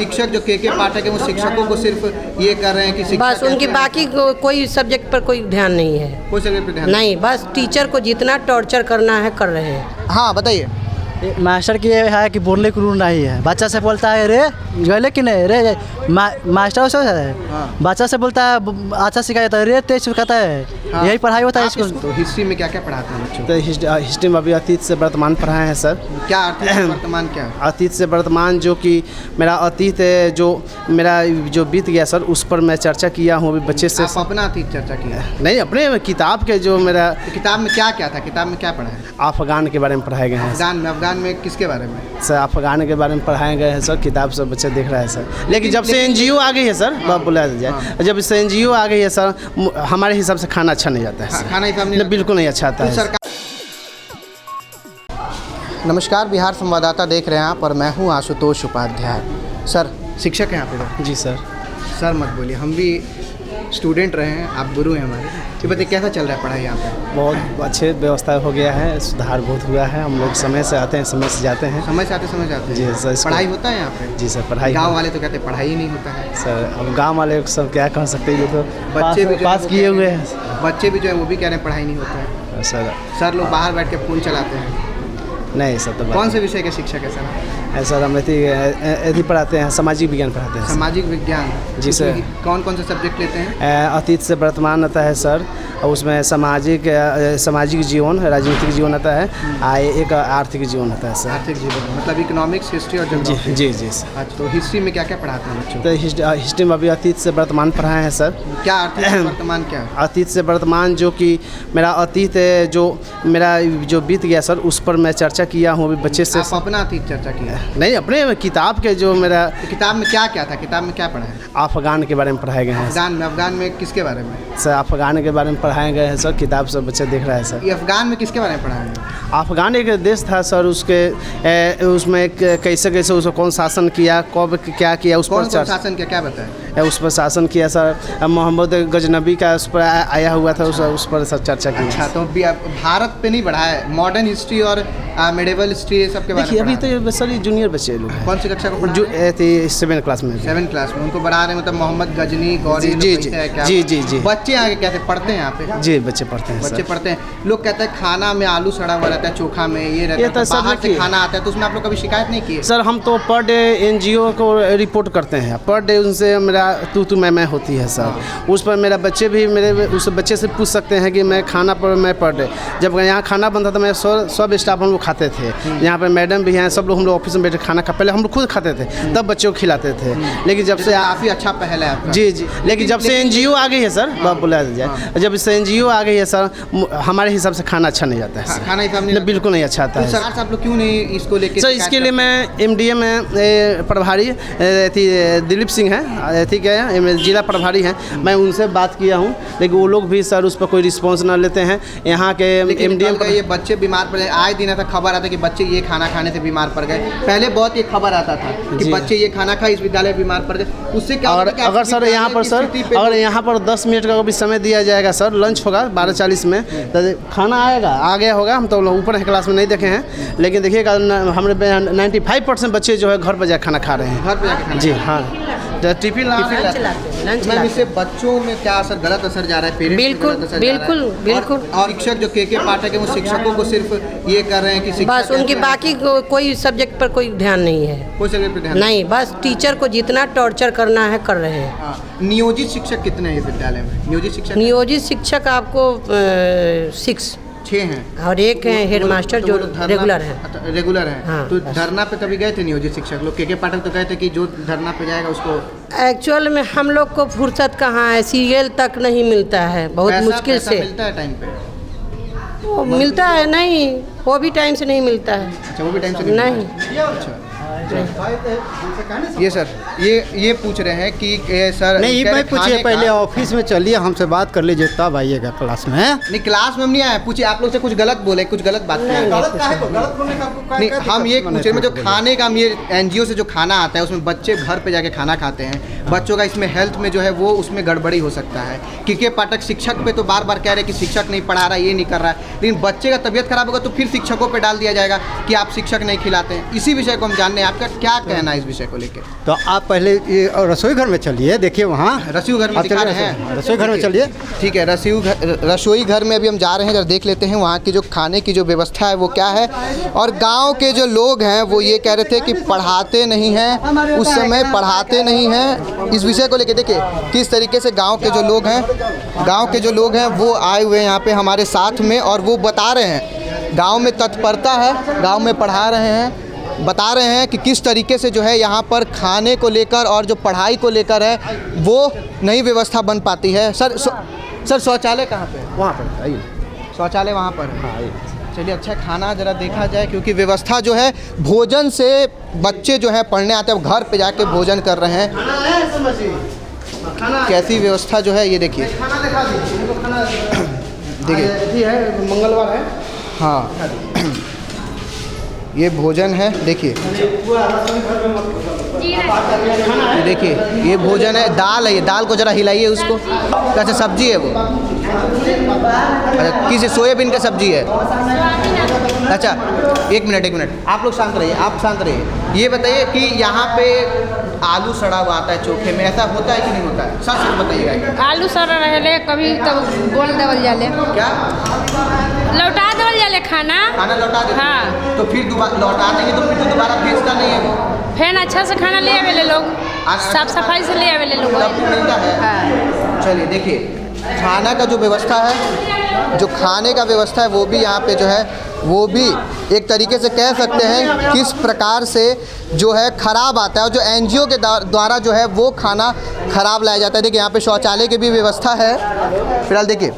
शिक्षक जो के पाठक है वो शिक्षकों को सिर्फ ये कर रहे हैं कि बस उनकी बाकी कोई सब्जेक्ट पर कोई ध्यान नहीं है, कोई सब्जेक्ट पर ध्यान नहीं, बस टीचर को जितना टॉर्चर करना है कर रहे हैं। हाँ बताइए। मास्टर की ये है कि बोलने को रूल नहीं है। बच्चा से बोलता है रे गले कि नहीं रे, मास्टर से है बच्चा से बोलता है अच्छा सिखाया जाता है, रे तेज सिखाता है, यही पढ़ाई होता है स्कूल। तो हिस्ट्री में क्या क्या पढ़ाते हैं बच्चों? तो हिस्ट्री में अभी अतीत से वर्तमान पढ़ाए हैं सर। क्या अतीत से वर्तमान क्या है? अतीत से वर्तमान जो कि मेरा अतीत है, जो मेरा जो बीत गया सर, उस पर मैं चर्चा किया हूँ अभी बच्चे से। आप अपना अतीत चर्चा किया? नहीं, अपने किताब के जो मेरा किताब में क्या क्या था, किताब में क्या पढ़ा है? अफगान के बारे में पढ़ाए गए हैं। अफगान में किसके बारे में? सर अफगान के बारे में पढ़ाए गए हैं सर, किताब सब बच्चे देख रहे हैं सर। लेकिन जब से एनजीओ आ गई है सर, बोला जाए जब से एनजीओ आ गई है सर, हमारे हिसाब से खाना अच्छा नहीं जाता है। खाना हिसाब नहीं, बिल्कुल नहीं अच्छा आता है। नमस्कार, बिहार संवाददाता देख रहे हैं आप और मैं हूं आशुतोष उपाध्याय। सर शिक्षक हैं यहाँ पे? जी सर। सर मत बोलिए, हम भी स्टूडेंट रहे हैं, आप गुरु हैं हमारे। तो बताइए कैसा चल रहा है पढ़ाई यहाँ पे? बहुत अच्छे व्यवस्था हो गया है, सुधार बहुत हुआ है। हम लोग समय से आते हैं, समय से जाते हैं। समय से आते समय जाते हैं जी सर। पढ़ाई होता है यहाँ पे? जी सर, पढ़ाई। गांव वाले तो कहते हैं पढ़ाई ही नहीं होता है सर। अब गांव वाले सब क्या कह सकते हैं, ये तो बच्चे भी पास किए हुए हैं। बच्चे भी जो है वो भी कह रहे हैं पढ़ाई नहीं होता है सर। सर लोग बाहर बैठ के फ़ोन चलाते हैं। नहीं सर। तो कौन से विषय के शिक्षक है सर? सर हम यदि पढ़ाते हैं, सामाजिक विज्ञान पढ़ाते हैं। सामाजिक विज्ञान? जी सर। कौन कौन से सब्जेक्ट लेते हैं? अतीत से वर्तमान आता है सर, और उसमें सामाजिक जीवन, राजनीतिक जीवन आता है, एक आर्थिक जीवन आता है सर। आर्थिक जीवन मतलब इकोनॉमिक्स, हिस्ट्री और ज्योग्राफी? जी जी सर। अच्छा, तो हिस्ट्री में क्या क्या पढ़ाते हैं बच्चों? तो हिस्ट्री में अभी अतीत से वर्तमान पढ़ाए हैं सर। क्या अतीत से वर्तमान क्या है? अतीत से वर्तमान जो कि मेरा अतीत है, जो मेरा जो बीत गया सर, उस पर मैं चर्चा किया हूँ अभी बच्चे से। आप अपना अतीत चर्चा किया? नहीं, अपने किताब के जो मेरा। किताब में क्या क्या था, किताब में क्या पढ़ा है? अफगान के बारे में पढ़ाए गए हैं। अफगान में किसके बारे में? सर अफगान के बारे में पढ़ाए गए हैं सर, किताब सब बच्चे देख रहे हैं सर। ये अफगान में किसके बारे में पढ़ा है? अफगान एक देश था सर, उसके उसमें कैसे कैसे उसको कौन शासन किया, कब क्या किया, उस पर शासन किया, क्या बताया? उस पर शासन किया सर। मोहम्मद गजनबी का उस पर आया हुआ था, उस पर सर चर्चा की। अच्छा, तो भारत पे नहीं बढ़ा है, मॉडर्न हिस्ट्री और मेडिवल हिस्ट्री सब के बारे में? अभी तो सर जूनियर बच्चे लोग हैं। कौन सी कक्षा को? जो 7th क्लास में। 7th क्लास में उनको बढ़ा रहे हैं, मतलब मोहम्मद गजनी, गौरी? जी जी। बच्चे आगे कहते पढ़ते हैं यहाँ पे? जी बच्चे पढ़ते हैं। बच्चे पढ़ते हैं। लोग कहते हैं खाना में आलू सड़ा हुआ रहता है, चोखा में ये रहता है, बाहर से खाना आता है, तो उसमें आप लोग कभी शिकायत नहीं की? सर हम तो पर डे एनजीओ को रिपोर्ट करते हैं, पर डे उनसे मेरा तू मैं होती है सर। उस पर मेरा बच्चे भी उस बच्चे से पूछ सकते हैं कि मैं खाना पर मैं पर डे, जब यहाँ खाना बनता था मैं सब स्टाफ हम लोग खाते थे। यहाँ पर मैडम भी हैं, सब लोग हम लोग ऑफिस में बैठे खाना पहले हम लोग खुद खाते थे, तब बच्चों को खिलाते थे। लेकिन जब से काफ़ी अच्छा पहल है आपका। जी जी। लेकिन जब से एनजीओ आ गई है सर, बोला जाए जब से एनजीओ आ गई है सर, हमारे हिसाब से खाना अच्छा नहीं जाता है। खाना हिसाब नहीं, बिल्कुल नहीं अच्छा आता है। सरकार से आप लोग क्यों नहीं इसको लेके? सर इसके लिए मैं एमडीए में प्रभारी दिलीप सिंह हैं, ठीक है, जिला प्रभारी हैं, मैं उनसे बात किया हूँ, लेकिन वो लोग भी सर उस पर कोई रिस्पॉन्स ना लेते हैं। यहाँ के एमडीए पर ये बच्चे बीमार पड़ गए, आए दिन ऐसा खबर आता है कि बच्चे ये खाना खाने से बीमार पड़ गए। पहले बहुत ये खबर आता था कि बच्चे ये खाना खाए इस विद्यालय बीमार पड़ गए, उससे क्या? और अगर सर यहाँ पर अगर यहाँ पर 10 मिनट का भी समय दिया जाएगा सर, लंच होगा 12:40 में, तो खाना आएगा, आ गया होगा। हम तो ऊपर के क्लास में नहीं देखे हैं, लेकिन देखिएगा हमारे 95% बच्चे जो है घर पर जाकर खाना खा रहे हैं। घर पर जाकर? जी हाँ, टिफिन मैम, इससे बच्चों में क्या असर, गलत असर जा रहा है? बिल्कुल बिल्कुल बिल्कुल। और शिक्षक जो के पाठक है वो शिक्षकों को सिर्फ ये कर रहे हैं कि बस उनकी बाकी कोई सब्जेक्ट पर कोई ध्यान नहीं है, कोई सब्जेक्ट पर ध्यान नहीं, बस टीचर को जितना टॉर्चर करना है कर रहे हैं। नियोजित शिक्षक कितने हैं विद्यालय में? नियोजित शिक्षक आपको 6 हैं और एक है हेड मास्टर जो रेगुलर है। रेगुलर है। हाँ, तो धरना पे कभी गए थे नियोजित शिक्षक लोग? के पाठक तो कहते कि जो धरना पे जाएगा उसको। एक्चुअल में हम लोग को फुर्सत कहाँ है, सीरियल तक नहीं मिलता है, बहुत मुश्किल से मिलता है। टाइम पे वो मिलता है, नहीं वो भी टाइम से नहीं मिलता है। अच्छा, वो भी टाइम से नहीं? अच्छा। ये सर ये पूछ रहे हैं कि सर नहीं, मैं पूछिए पहले ऑफिस में चलिए, हमसे बात कर लीजिए तब आइएगा क्लास में। नहीं, क्लास में हम नहीं आए, पूछिए आप लोग से कुछ गलत बोले, कुछ गलत बात नहीं, हम ये पूछ रहे हैं जो खाने का, हम ये एनजीओ से जो खाना आता है उसमें बच्चे घर पे जाके खाना खाते हैं, बच्चों का इसमें हेल्थ में जो है वो उसमें गड़बड़ी हो सकता है। के पाठक शिक्षक पे तो बार बार कह रहे हैं कि शिक्षक नहीं पढ़ा रहा, ये नहीं कर रहा है, लेकिन बच्चे का तबीयत खराब होगा तो फिर शिक्षकों पे डाल दिया जाएगा कि आप शिक्षक नहीं खिलाते हैं। इसी विषय को हम जानने, आप आपका क्या कहना है इस विषय को लेकर? तो आप पहले ये रसोई घर में चलिए, देखिए वहाँ रसोई घर में आप दिखा चलिए रहे हैं। रसोई घर में चलिए। ठीक है, रसोई घर में अभी हम जा रहे हैं, जरा देख लेते हैं वहाँ की जो खाने की जो व्यवस्था है वो क्या है। और गांव के जो लोग हैं वो ये कह रहे थे कि पढ़ाते नहीं हैं, उस समय पढ़ाते नहीं हैं। इस विषय को लेकर देखिए किस तरीके से गांव के जो लोग हैं वो आए हुए हैं यहाँ पे हमारे साथ में, और वो बता रहे हैं गांव में तत्परता है, गांव में पढ़ा रहे हैं, बता रहे हैं कि किस तरीके से जो है यहाँ पर खाने को लेकर और जो पढ़ाई को लेकर है वो नई व्यवस्था बन पाती है। सर शौचालय कहाँ पे? वहाँ पर आइए, शौचालय वहाँ पर है। हाँ आइए। चलिए, अच्छा खाना ज़रा देखा जाए, क्योंकि व्यवस्था जो है भोजन से बच्चे जो है पढ़ने आते हैं, घर पे जाके भोजन कर रहे हैं। कैसी व्यवस्था जो है ये देखिए, देखिए मंगलवार है। हाँ ये भोजन है, देखिए देखिए ये भोजन है, दाल है, ये दाल को ज़रा हिलाइए उसको। अच्छा सब्जी है वो, अच्छा किसी सोयाबीन का सब्जी है। अच्छा एक मिनट आप लोग शांत रहिए, आप शांत रहिए। ये बताइए कि यहाँ पे आलू सड़ा हुआ आता है चोखे में, ऐसा होता है कि नहीं होता है? सच बताइएगा। आलू सड़ रहे कभी तब बोल देवल जाले, क्या लौटा देवल जाले खाना लौटा देते? हाँ। तो फिर लौटा देंगे तो फिर तो दोबारा भेजता नहीं है वो। फिर अच्छा से खाना ले आवे लोग, साफ सफाई से ले आवे लोग। तब तो मिलता है। हाँ। चलिए देखिए खाना का जो व्यवस्था है, जो खाने का व्यवस्था है वो भी यहाँ पे जो है वो भी एक तरीके से कह सकते हैं किस प्रकार से जो है ख़राब आता है, और जो एनजीओ के द्वारा जो है वो खाना ख़राब लाया जाता है। देखिए यहाँ पे शौचालय की भी व्यवस्था है फ़िलहाल, देखिए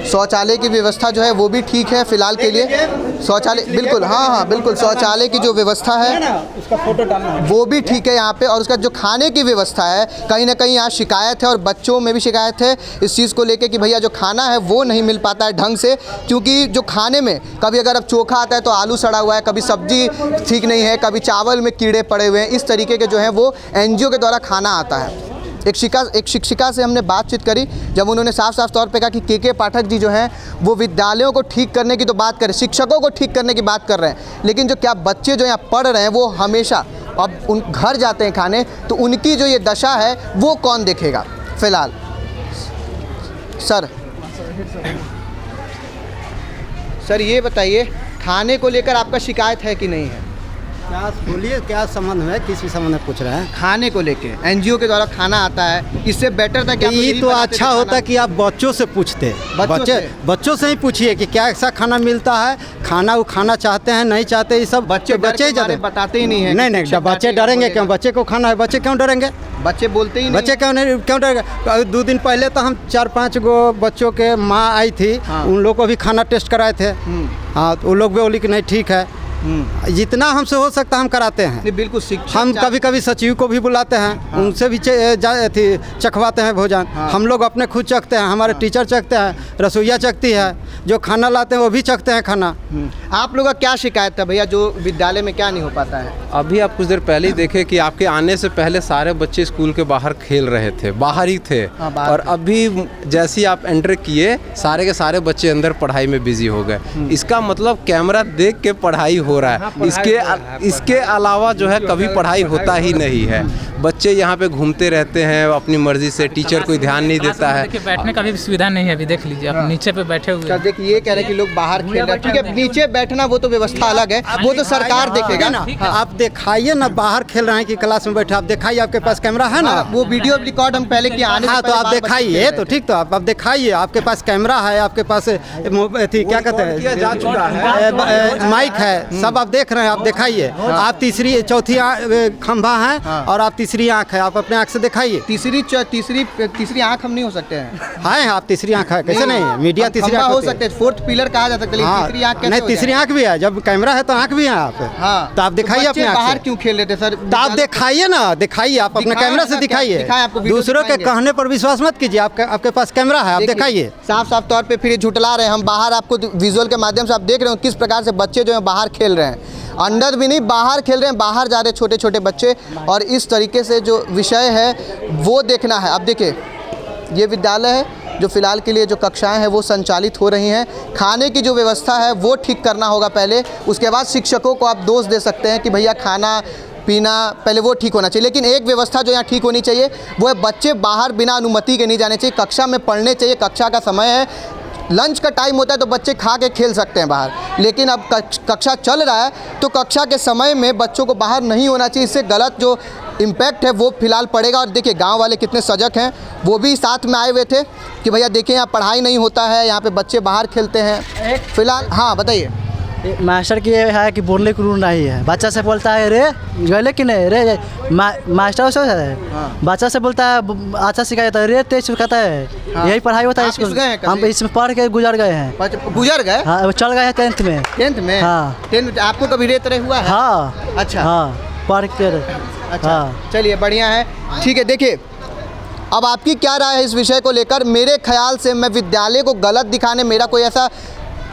शौचालय की व्यवस्था जो है वो भी ठीक है फ़िलहाल के लिए। शौचालय बिल्कुल, हाँ बिल्कुल, शौचालय की जो व्यवस्था है उसका फोटो डालना है वो भी ठीक है यहाँ पे। और उसका जो खाने की व्यवस्था है, कहीं ना कहीं यहाँ शिकायत है और बच्चों में भी शिकायत है इस चीज़ को लेके कि भैया जो खाना है वो नहीं मिल पाता है ढंग से, क्योंकि जो खाने में कभी अगर अब चोखा आता है तो आलू सड़ा हुआ है, कभी सब्जी ठीक नहीं है, कभी चावल में कीड़े पड़े हुए हैं, इस तरीके के जो है वो एनजीओ के द्वारा खाना आता है। एक शिक्षिका से हमने बातचीत करी, जब उन्होंने साफ तौर पे कहा कि के पाठक जी जो हैं वो विद्यालयों को ठीक करने की तो बात करें, शिक्षकों को ठीक करने की बात कर रहे हैं, लेकिन जो क्या बच्चे जो यहाँ पढ़ रहे हैं वो हमेशा अब उन घर जाते हैं खाने, तो उनकी जो ये दशा है वो कौन देखेगा फ़िलहाल। सर ये बताइए खाने को लेकर आपका शिकायत है कि नहीं है? क्या बोलिए, क्या संबंध है, किस संबंध में पूछ रहे हैं? खाने को लेके एनजीओ के द्वारा खाना आता है, इससे बेटर था कि आप ये यही तो बनाते अच्छा थे होता खाना। कि आप बच्चों से पूछते, बच्चों से ही पूछिए कि क्या ऐसा खाना मिलता है, खाना वो खाना चाहते हैं नहीं चाहते, ये सब बच्चे ही जाते बताते ही नहीं है। नहीं, बच्चे डरेंगे क्यों? बच्चे को खाना है, बच्चे क्यों डरेंगे? बच्चे बोलते ही नहीं। बच्चे क्यों डरेंगे? 2 दिन पहले तो हम 4-5 गो बच्चों के माँ आई थी, हाँ। उन लोग को भी खाना टेस्ट कराए थे। हाँ, तो वो लोग भी बोली कि नहीं ठीक है। जितना हमसे हो सकता हम कराते हैं। नहीं, बिल्कुल शिक्षक हम कभी सचिव को भी बुलाते हैं, हाँ। उनसे भी चखवाते हैं भोजन। हाँ। हम लोग अपने खुद चखते हैं, हमारे टीचर चखते हैं, रसोईया चखती है, जो खाना लाते हैं वो भी चखते हैं खाना। आप लोगों का क्या शिकायत था भैया, जो विद्यालय में क्या नहीं हो पाता है? अभी आप कुछ देर पहले ही देखे कि आपके आने से पहले सारे बच्चे स्कूल के बाहर खेल रहे थे, बाहर ही थे। हाँ, बाहर और थे। अभी जैसे ही आप एंटर किए सारे के सारे बच्चे अंदर पढ़ाई में बिजी हो गए। इसका मतलब कैमरा देख के पढ़ाई हो रहा है, इसके अलावा जो है कभी पढ़ाई होता ही नहीं है। बच्चे यहाँ पे घूमते रहते हैं अपनी मर्जी से, टीचर कोई ध्यान नहीं देता है। देखिए बैठने का भी सुविधा नहीं है, अभी देख लीजिए आप नीचे पे बैठे हुए हैं। देखिए ये कह रहे हैं कि लोग बाहर खेल रहे हैं, ठीक है नीचे बैठना वो तो व्यवस्था अलग है, वो तो सरकार देखेगा ना। आप दिखाइए ना, बाहर खेल रहे हैं कि क्लास में बैठे, आप दिखाइए, आपके पास कैमरा है ना? वो वीडियो रिकॉर्ड हम पहले किया आने से हाँ, तो पहले आप बाहर बच्चे दिखाइए, खेल तो रहे ठीक, तो आप दिखाइए, आपके पास कैमरा है, आपके पास क्या कहते हैं माइक है, सब आप देख रहे हैं, आप दिखाइए। आप चौथी खंभा है और आप तीसरी आंख है, आप अपने आंख से दिखाइए। तीसरी आंख हम नहीं हो सकते हैं। हाँ, आप तीसरी आंख है, कैसे नहीं है? मीडिया तीसरी खंभा आंख हो होती है। सकते हैं, फोर्थ पिलर कहा जा सकता है, लेकिन तीसरी आंख कैसे नहीं, हो तीसरी जाए? आंख भी है, जब कैमरा है तो आंख भी है आप। हाँ, तो आप दिखाइए तो अपने बच्चे आंख बाहर से। क्यों खेल रहे थे सर? तो आप दिखाइए ना, दिखाइए, आप अपने दिखाएं कैमरा ना, से दिखाइए। दिखाएं, आपको वीडियो दूसरों के दिखाएंगे। कहने पर विश्वास मत कीजिए, आपके पास कैमरा है, आप देखिए, दिखाइए। साफ तौर पे फिर ये झुटला रहे हैं। हम बाहर आपको विजुअल के माध्यम से आप देख रहे हो किस प्रकार से बच्चे जो है बाहर खेल रहे हैं, अंदर भी नहीं बाहर खेल रहे हैं, बाहर जा रहे हैं छोटे छोटे बच्चे। और इस तरीके से जो विषय है वो देखना है। अब देखिए ये विद्यालय है जो फ़िलहाल के लिए जो कक्षाएं हैं वो संचालित हो रही हैं। खाने की जो व्यवस्था है वो ठीक करना होगा पहले, उसके बाद शिक्षकों को आप दोष दे सकते हैं कि भैया खाना पीना, पहले वो ठीक होना चाहिए। लेकिन एक व्यवस्था जो यहाँ ठीक होनी चाहिए वो है बच्चे बाहर बिना अनुमति के नहीं जाने चाहिए, कक्षा में पढ़ने चाहिए। कक्षा का समय है, लंच का टाइम होता है तो बच्चे खा के खेल सकते हैं बाहर, लेकिन अब कक्षा चल रहा है तो कक्षा के समय में बच्चों को बाहर नहीं होना चाहिए। इससे गलत जो इम्पैक्ट है वो फिलहाल पड़ेगा। और देखिए गांव वाले कितने सजग हैं, वो भी साथ में आए हुए थे कि भैया देखिए यहाँ पढ़ाई नहीं होता है, यहाँ पे बच्चे बाहर खेलते हैं फिलहाल। हाँ बताइए। मास्टर की ये है कि बोलने को रूल नहीं है, बच्चा से बोलता है रे गले कि नहीं रे, मास्टर से है बच्चा से बोलता है अच्छा सिखाया जाता है रे तेज कहता है। हाँ। यही पढ़ाई होता है स्कूल। हम इसमें पढ़ के गुजर गए हैं। गुजर गए? हाँ, वो चल गए हैं 10th में। 10th में? हाँ 10th। आपको कभी रेत रहे हुआ है? हाँ। अच्छा। हाँ पढ़ के। अच्छा हाँ चलिए बढ़िया है, ठीक है। देखिए अब आपकी क्या राय है इस विषय को लेकर? मेरे ख्याल से मैं विद्यालय को गलत दिखाने, मेरा कोई ऐसा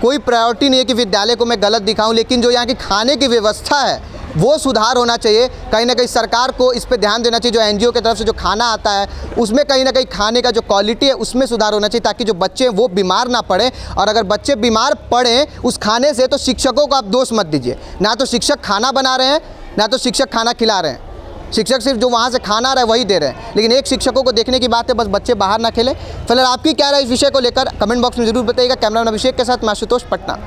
कोई प्रायोरिटी नहीं है कि विद्यालय को मैं गलत दिखाऊं, लेकिन जो यहाँ की खाने की व्यवस्था है वो सुधार होना चाहिए। कहीं ना कहीं सरकार को इस पे ध्यान देना चाहिए। जो एनजीओ की तरफ से जो खाना आता है उसमें कहीं ना कहीं खाने का जो क्वालिटी है उसमें सुधार होना चाहिए, ताकि जो बच्चे वो बीमार ना पड़े। और अगर बच्चे बीमार पड़े उस खाने से तो शिक्षकों को आप दोष मत दीजिए। ना तो शिक्षक खाना बना रहे हैं, ना तो शिक्षक खाना खिला रहे हैं। शिक्षक सिर्फ जो वहाँ से खाना आ रहा है वही दे रहे हैं, लेकिन एक शिक्षकों को देखने की बात है बस बच्चे बाहर ना खेलें। फिलहाल आपकी क्या राय इस विषय को लेकर कमेंट बॉक्स में जरूर बताइएगा। कैमरामैन अभिषेक के साथ मैं आशुतोष, पटना।